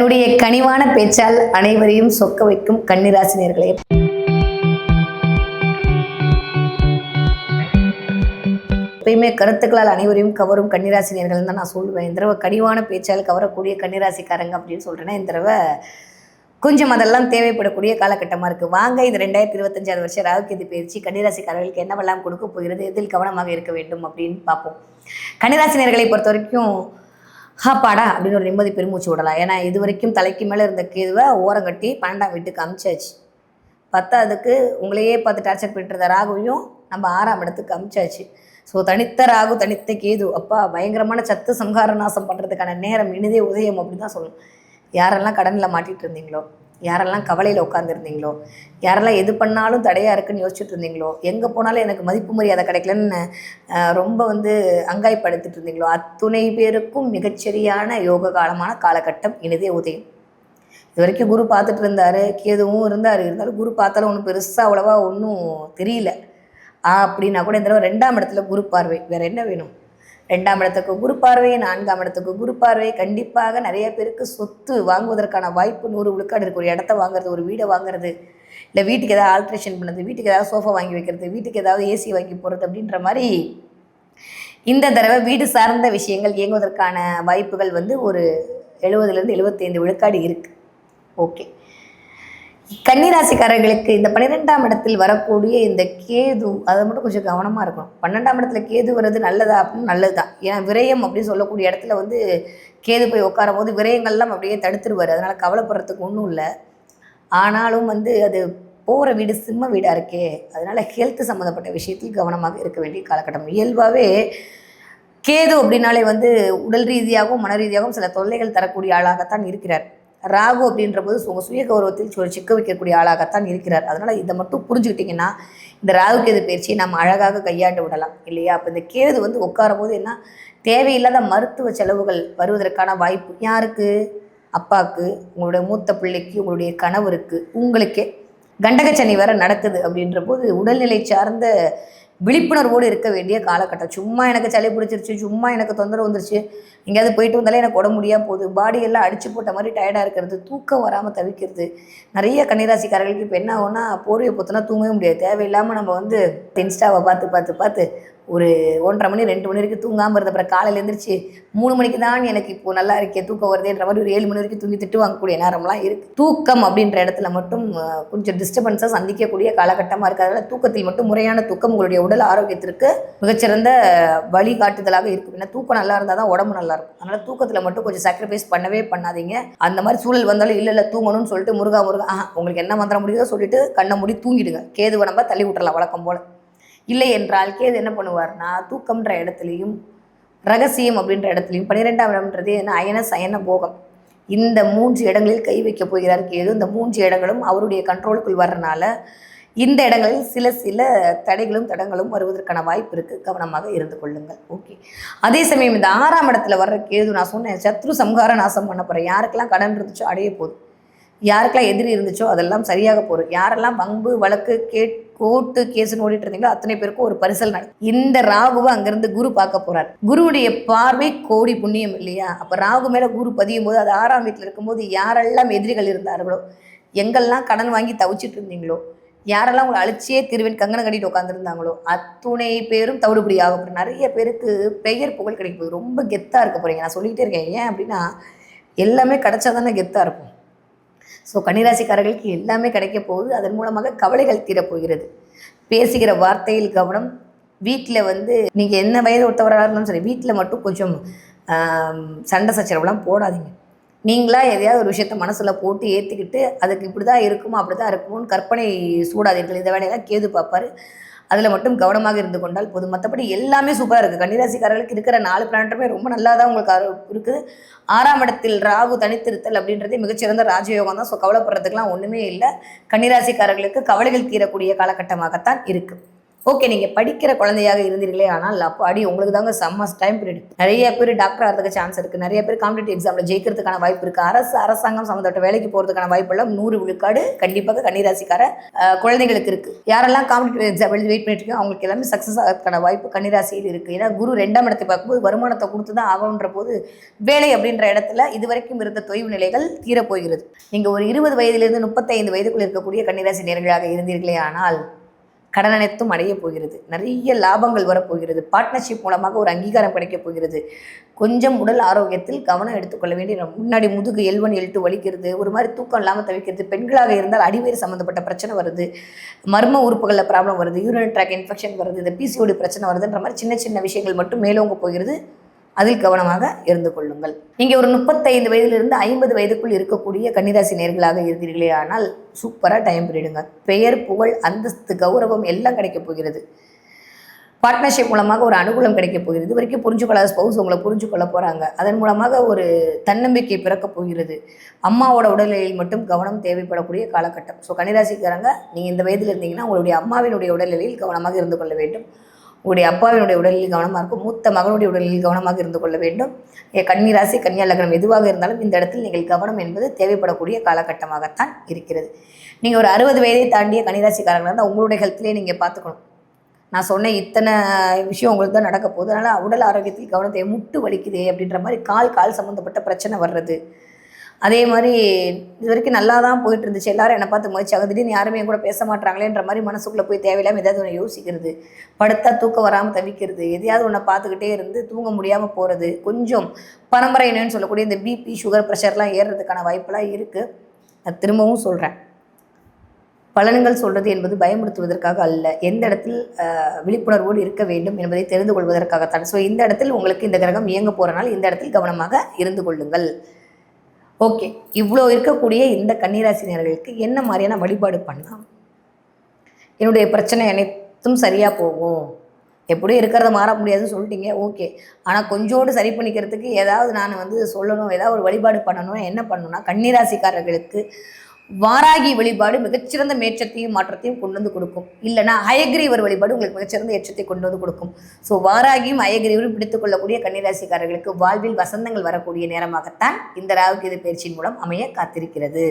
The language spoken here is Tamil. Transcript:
தன்னுடைய கனிவான பேச்சால் அனைவரையும் சொக்க வைக்கும் கன்னிராசி நேயர்களே, எப்பயுமே கருத்துக்களால் அனைவரையும் கவரும் கன்னிராசி நேயர்கள் தான் நான் சொல்லுவேன். இந்த தடவை கனிவான பேச்சால் கவரக்கூடிய கன்னிராசிக்காரங்க அப்படின்னு சொல்றேன்னா, இந்த தடவை கொஞ்சம் அதெல்லாம் தேவைப்படக்கூடிய காலகட்டமாக இருக்குது. வாங்க, இது 2025 வருஷம் ராகுகேது பயிற்சி கன்னிராசிக்காரர்களுக்கு என்னவெல்லாம் கொடுக்க போகிறது, எதில் கவனமாக இருக்க வேண்டும் அப்படின்னு பார்ப்போம். கன்னிராசி நேயர்களை பொறுத்த வரைக்கும் ஹாப்பாடா அப்படின்னு ஒரு நிம்மதி பெருமூச்சு விடலாம். ஏன்னா இது வரைக்கும் தலைக்கு மேலே இருந்த கேதுவை ஓரங்கட்டி 12ஆம் வீட்டுக்கு அமிச்சாச்சு. பத்தாவதுக்கு உங்களையே பார்த்து டார்ச்சர் பண்ணிட்டு இருந்த ராகுவையும் நம்ம 6ஆம் இடத்துக்கு அமிச்சாச்சு. ஸோ தனித்த ராகு தனித்த கேது, அப்பா பயங்கரமான சத்து சம்ஹார நாசம் பண்ணுறதுக்கான நேரம் இனிதே உதயம் அப்படின்னு தான் சொல்லணும். யாரெல்லாம் கடனில் மாட்டிகிட்டு இருந்தீங்களோ, யாரெல்லாம் கவலையில் உட்காந்துருந்தீங்களோ, யாரெல்லாம் எது பண்ணாலும் தடையாக இருக்குன்னு யோசிச்சுட்டு இருந்தீங்களோ, எங்கே போனாலும் எனக்கு மதிப்பு மரியாதை கிடைக்கலன்னு ரொம்ப அங்காய்ப்படுத்திட்டு இருந்தீங்களோ, அத்துணை பேருக்கும் மிகச்சரியான யோக காலமான காலகட்டம் இனிதே உதயம். இது வரைக்கும் குரு பார்த்துட்டு இருந்தார், கேதுவும் இருந்தாலும் குரு பார்த்தாலும் ஒன்றும் பெருசாக அவ்வளவா ஒன்றும் தெரியல அப்படின்னா கூட இந்த தடவை 2ஆம் இடத்துல குரு பார்வை, வேறு என்ன வேணும்? 2ஆம் இடத்துக்கு குரு பார்வை, 4ஆம் இடத்துக்கு குரு பார்வை. கண்டிப்பாக நிறைய பேருக்கு சொத்து வாங்குவதற்கான வாய்ப்பு 100 விழுக்காடு இருக்குது. ஒரு இடத்த வாங்குறது, ஒரு வீடை வாங்குறது, இல்லை வீட்டுக்கு ஏதாவது ஆல்ட்ரேஷன் பண்ணுறது, வீட்டுக்கு ஏதாவது சோஃபா வாங்கி வைக்கிறது, வீட்டுக்கு ஏதாவது ஏசி வாங்கி போடுறது அப்படின்ற மாதிரி இந்த தடவை வீடு சார்ந்த விஷயங்கள் இயங்குவதற்கான வாய்ப்புகள் ஒரு 70லேருந்து 75 விழுக்காடு இருக்குது. ஓகே, கன்னிராசிக்காரர்களுக்கு இந்த 12ஆம் இடத்தில் வரக்கூடிய இந்த கேது, அதை மட்டும் கொஞ்சம் கவனமாக இருக்கணும். 12ஆம் இடத்துல கேது வர்றது நல்லதா அப்படின்னு நல்லது தான். ஏன்னா விரயம் அப்படின்னு சொல்லக்கூடிய இடத்துல கேது போய் உட்காரும் போது விரயங்கள்லாம் அப்படியே தடுத்துருவார். அதனால் கவலைப்படுறதுக்கு ஒன்றும் இல்லை. ஆனாலும் அது போகிற வீடு சிம்ம வீடாக இருக்கே, அதனால் ஹெல்த் சம்மந்தப்பட்ட விஷயத்தில் கவனமாக இருக்க வேண்டிய காலகட்டம். இயல்பாகவே கேது அப்படின்னாலே உடல் ரீதியாகவும் மன ரீதியாகவும் சில தொல்லைகள் தரக்கூடிய ஆளாகத்தான் இருக்கிறார். ராகு அப்படின்ற போது உங்கள் சுய கௌரவத்தில் சிக்க வைக்கக்கூடிய ஆளாகத்தான் இருக்கிறார். அதனால் இதை மட்டும் புரிஞ்சுக்கிட்டிங்கன்னா இந்த ராகு கேது பயிற்சியை நம்ம அழகாக கையாண்டு விடலாம் இல்லையா? அப்போ இந்த கேது உட்காரும் போது என்ன தேவையில்லாத மருத்துவ செலவுகள் வருவதற்கான வாய்ப்பு யாருக்கு? அப்பாவுக்கு, உங்களுடைய மூத்த பிள்ளைக்கு, உங்களுடைய கணவருக்கு, உங்களுக்கே கண்டகச்சனி வேற நடக்குது அப்படின்ற போது உடல்நிலை சார்ந்த விழிப்புணர்வோடு இருக்க வேண்டிய காலகட்டம். சும்மா எனக்கு சளி பிடிச்சிருச்சு, சும்மா எனக்கு தொந்தரவு வந்துருச்சு, எங்கேயாவது போயிட்டு வந்தாலே எனக்கு உடம்பு முடியாமல் போகுது, பாடியெல்லாம் அடிச்சு போட்ட மாதிரி டயர்டாக இருக்கிறது, தூக்கம் வராமல் தவிக்கிறது. நிறைய கன்னிராசிக்காரர்களுக்கு இப்போ என்ன ஆகும்னா, போர்வையை பொத்துனா தூங்கவே முடியாது. தேவையில்லாமல் நம்ம இன்ஸ்டாவை பார்த்து ஒரு 1:30 மணி 2 மணி வரைக்கும் தூங்காமல் இருந்த அப்புறம் காலையில் எழுந்திரிச்சு 3 மணிக்கு தான் எனக்கு இப்போது நல்லா இருக்கே தூக்கம் வருதுன்ற மாதிரி ஒரு 7 மணி வரைக்கும் தூங்கி திட்டு வாங்கக்கூடிய நேரம்லாம் இருக்குது. தூக்கம் அப்படின்ற இடத்துல மட்டும் கொஞ்சம் டிஸ்டர்பன்ஸாக சந்திக்கக்கூடிய காலகட்டமாக இருக்குது. அதனால் தூக்கத்தில் மட்டும் முறையான தூக்கம் உங்களுடைய உடல் ஆரோக்கியத்திற்கு மிகச்சிறந்த வழிகாட்டுதலாக இருக்கும். ஏன்னா தூக்கம் நல்லா இருந்தால் தான் உடம்பு நல்லா இருக்கும். அதனால் தூக்கத்தில் மட்டும் கொஞ்சம் சாக்ரிஃபைஸ் பண்ணவே பண்ணாதீங்க. அந்த மாதிரி சூழல் வந்தாலும் இல்லை தூங்கணும்னு சொல்லிட்டு முருகா உங்களுக்கு என்ன மந்திரம் முடியுதோ சொல்லிட்டு கண்ணை மூடி தூங்கிடுங்க. கேதுவை நம்ம தள்ளி விட்டுறலாம் வழக்கம் போல். இல்லை என்றால் கேது என்ன பண்ணுவார்னா, தூக்கம்ன்ற இடத்துலையும் ரகசியம் அப்படின்ற இடத்துலையும் 12ஆம் இடம்ன்றது அயன சயன போகம், இந்த 3 இடங்களில் கை வைக்க போகிறார் கேது. இந்த 3 இடங்களும் அவருடைய கண்ட்ரோலுக்குள் வர்றனால இந்த இடங்களில் சில தடைகளும் தடங்களும் வருவதற்கான வாய்ப்பு இருக்குது. கவனமாக இருந்து கொள்ளுங்கள். ஓகே, அதே சமயம் இந்த 6ஆம் இடத்துல வர்ற கேது, நான் சொன்னேன் சத்ரு சம்ஹார நாசம் பண்ண போகிறேன். யாருக்கெல்லாம் கடன் இருந்துச்சோ அடைய போகுது, யாருக்கெல்லாம் எதிரி இருந்துச்சோ அதெல்லாம் சரியாக போகுது, யாரெல்லாம் வம்பு வழக்கு கோர்ட்டு கேஸுன்னு ஓடிட்டு இருந்தீங்களோ அத்தனை பேருக்கும் ஒரு பரிசல் நடக்கும். இந்த ராகுவை அங்கிருந்து குரு பார்க்க போறார். குருவுடைய பார்வை கோடி புண்ணியம் இல்லையா? அப்போ ராகு மேலே குரு பதியும் போது, அது 6ஆம் வீட்டில் இருக்கும்போது யாரெல்லாம் எதிரிகள் இருந்தார்களோ, எங்கெல்லாம் கடன் வாங்கி தவிச்சிட்டு இருந்தீங்களோ, யாரெல்லாம் உங்களை அழிச்சியே திருவின் கங்கணம் கட்டிட்டு உட்காந்துருந்தாங்களோ அத்துணை பேரும் தவிடுபடி ஆக போகிறோம். நிறைய பேருக்கு பெயர் புகழ் கிடைக்க போகுது. ரொம்ப கெத்தாக இருக்க போகிறீங்க. நான் சொல்லிகிட்டே இருக்கேன். ஏன் அப்படின்னா எல்லாமே கிடைச்சா தானே கெத்தாக இருக்கும். ஸோ கன்னிராசிக்காரர்களுக்கு எல்லாமே கிடைக்க போகுது. அதன் மூலமாக கவலைகள் தீரப்போகிறது. பேசுகிற வார்த்தையில் கவனம். வீட்டில் நீங்கள் என்ன வயது ஒருத்தவராக இருந்தாலும் சரி, வீட்டில் மட்டும் கொஞ்சம் சண்டை சச்சரவுலாம் போடாதீங்க. நீங்களாக எதையாவது ஒரு விஷயத்த மனசில் போட்டு ஏற்றிக்கிட்டு அதுக்கு இப்படி தான் இருக்குமோ அப்படி தான் இருக்குமோன்னு கற்பனை சூடாதீர்கள். இந்த வேலையெல்லாம் கேது பார்ப்பார். அதில் மட்டும் கவனமாக இருந்து கொண்டால் போதும். மற்றபடி எல்லாமே சூப்பராக இருக்குது. கன்னிராசிக்காரர்களுக்கு இருக்கிற 4 பிளானட்டுமே ரொம்ப நல்லா தான் உங்களுக்கு இருக்குது. 6ஆம் இடத்தில் ராகு தனித்திருத்தல் அப்படின்றதே மிகச்சிறந்த ராஜயோகம் தான். ஸோ கவலைப்படுறதுக்கெலாம் ஒன்றுமே இல்லை. கன்னிராசிக்காரர்களுக்கு கவலைகள் தீரக்கூடிய காலகட்டமாகத்தான் இருக்குது. ஓகே, நீங்கள் படிக்கிற குழந்தையாக இருந்தீர்களே ஆனால் அப்போ அடி உங்களுக்கு தாங்க செம்ம டைம் பீரியட். நிறைய பேர் டாக்டர் ஆகிறதுக்கு சான்ஸ் இருக்குது, நிறைய பேர் காம்படிட்டிவ் எக்ஸாமில் ஜெயிக்கிறதுக்கான வாய்ப்பு இருக்குது, அரசாங்கம் சம்மந்தப்பட்ட வேலைக்கு போகிறதுக்கான வாய்ப்பெல்லாம் 100 விழுக்காடு கண்டிப்பாக கன்னிராசிக்கார குழந்தைகளுக்கு இருக்குது. யாரெல்லாம் காம்படிட்டிவ் எக்ஸாம் எழுதி வெயிட் பண்ணிட்டு இருக்கோ அவங்களுக்கு எல்லாமே சக்ஸஸ் ஆகிறதுக்கான வாய்ப்பு கன்னிராசியில் இருக்குது. ஏன்னா குரு 2ஆம் இடத்தை பார்க்கும்போது வருமானத்தை கொடுத்து தான் ஆகணுன்ற போது வேலை அப்படின்ற இடத்துல இதுவரைக்கும் இருந்த தொய்வு நிலைகள் தீரப்போகிறது. நீங்கள் ஒரு 20 வயதிலிருந்து 35 வயதுக்குள் இருக்கக்கூடிய கன்னிராசி நேயர்களாக இருந்தீர்களே ஆனால் கடன் அனைத்தும் அடைய போகிறது, நிறைய லாபங்கள் வரப்போகிறது, பார்ட்னர்ஷிப் மூலமாக ஒரு அங்கீகாரம் கிடைக்கப் போகிறது. கொஞ்சம் உடல் ஆரோக்கியத்தில் கவனம் எடுத்துக்கொள்ள வேண்டிய, முன்னாடி முதுகு L1 L2 வலிக்கிறது, ஒரு மாதிரி தூக்கம் இல்லாமல் தவிக்கிறது, பெண்களாக இருந்தால் அடிவேறு சம்மந்தப்பட்ட பிரச்சனை வருது, மர்ம உறுப்புகளில் ப்ராப்ளம் வருது, யூரினரி ட்ராக் இன்ஃபெக்ஷன் வருது, இந்த PCOD பிரச்சனை வருதுன்ற மாதிரி சின்ன சின்ன விஷயங்கள் மட்டும் மேலோங்க போகிறது. அதில் கவனமாக இருந்து கொள்ளுங்கள். நீங்கள் ஒரு 35 வயதிலிருந்து 50 வயதுக்குள் இருக்கக்கூடிய கன்னிராசி நேர்களாக இருந்தீர்களே ஆனால் சூப்பராக டைம் பீரியடுங்க. பெயர், புகழ், அந்தஸ்து, கௌரவம் எல்லாம் கிடைக்க போகிறது. பார்ட்னர்ஷிப் மூலமாக ஒரு அனுகூலம் கிடைக்க போகிறது. இது வரைக்கும் புரிஞ்சுக்கொள்ளாத ஸ்பௌஸ் உங்களை புரிஞ்சுக்கொள்ள போகிறாங்க. அதன் மூலமாக ஒரு தன்னம்பிக்கை பிறக்க போகிறது. அம்மாவோட உடல்நிலையில் மட்டும் கவனம் தேவைப்படக்கூடிய காலகட்டம். ஸோ கன்னிராசிக்காரங்க, நீங்கள் இந்த வயதில் இருந்தீங்கன்னா உங்களுடைய அம்மாவினுடைய உடல்நிலையில் கவனமாக இருந்து கொள்ள வேண்டும். உங்களுடைய அப்பாவினுடைய உடலில் கவனமாக இருக்கும், மூத்த மகனுடைய உடலில் கவனமாக இருந்து கொள்ள வேண்டும். கன்னிராசி, கன்னியா லக்னம் எதுவாக இருந்தாலும் இந்த இடத்தில் நீங்கள் கவனம் என்பது தேவைப்படக்கூடிய காலகட்டமாகத்தான் இருக்கிறது. நீங்கள் ஒரு 60 வயதை தாண்டிய கன்னிராசிக்காரங்களாக இருந்தால் உங்களுடைய ஹெல்த்லேயே நீங்கள் பார்த்துக்கணும். நான் சொன்ன இத்தனை விஷயம் உங்களுக்கு தான் நடக்க போகுது. அதனால் உடல் ஆரோக்கியத்தில் கவனத்தை, முட்டு வலிக்குதே அப்படின்ற மாதிரி கால் சம்மந்தப்பட்ட பிரச்சனை வர்றது, அதே மாதிரி இது வரைக்கும் நல்லா தான் போயிட்டு இருந்துச்சு, எல்லாரும் என்னை பார்த்து முயற்சியாங்க, திடீர்னு யாருமே என் கூட பேச மாட்டாங்களேன்ற மாதிரி மனசுக்குள்ளே போய் தேவையில்லாமல் ஏதாவது ஒன்று யோசிக்கிறது, படுத்தா தூக்கம் வராமல் தவிக்கிறது, எதையாவது ஒன்றை பார்த்துக்கிட்டே இருந்து தூங்க முடியாமல் போகிறது, கொஞ்சம் பரம்பரை என்னன்னு சொல்லக்கூடிய இந்த BP, சுகர், ப்ரெஷர்லாம் ஏறுறதுக்கான வாய்ப்பெல்லாம் இருக்குது. நான் திரும்பவும் சொல்கிறேன், பலன்கள் சொல்கிறது என்பது பயமுறுத்துவதற்காக அல்ல, எந்த இடத்தில் விழிப்புணர்வோடு இருக்க வேண்டும் என்பதை தெரிந்து கொள்வதற்காகத்தான். ஸோ இந்த இடத்தில் உங்களுக்கு இந்த கிரகம் இயங்க போகிறனால இந்த இடத்தில் கவனமாக இருந்து கொள்ளுங்கள். ஓகே, இவ்வளோ இருக்கக்கூடிய இந்த கன்னிராசினியர்களுக்கு என்ன மாதிரியான வழிபாடு பண்ணலாம்? என்னுடைய பிரச்சனை அனைத்தும் சரியாக போகும், எப்படியும் இருக்கிறத மாற முடியாதுன்னு சொல்லிட்டீங்க, ஓகே. ஆனால் கொஞ்சோடு சரி பண்ணிக்கிறதுக்கு ஏதாவது நான் சொல்லணும், ஏதாவது ஒரு வழிபாடு பண்ணணும். என்ன பண்ணணும்னா, கன்னிராசிக்காரர்களுக்கு வாராகி வழிபாடு மிகச்சிறந்த மேற்றத்தையும் மாற்றத்தையும் கொண்டு வந்து கொடுக்கும். இல்லைனா அயகிரீவர் வழிபாடு உங்களுக்கு மிகச்சிறந்த ஏற்றத்தை கொண்டு வந்து கொடுக்கும். ஸோ வாராகியும் அயகிரீவரும் பிடித்துக் கொள்ளக்கூடிய கன்னிராசிக்காரர்களுக்கு வாழ்வில் வசந்தங்கள் வரக்கூடிய நேரமாகத்தான் இந்த ராகு கேது பயிற்சியின் மூலம் அமைய காத்திருக்கிறது.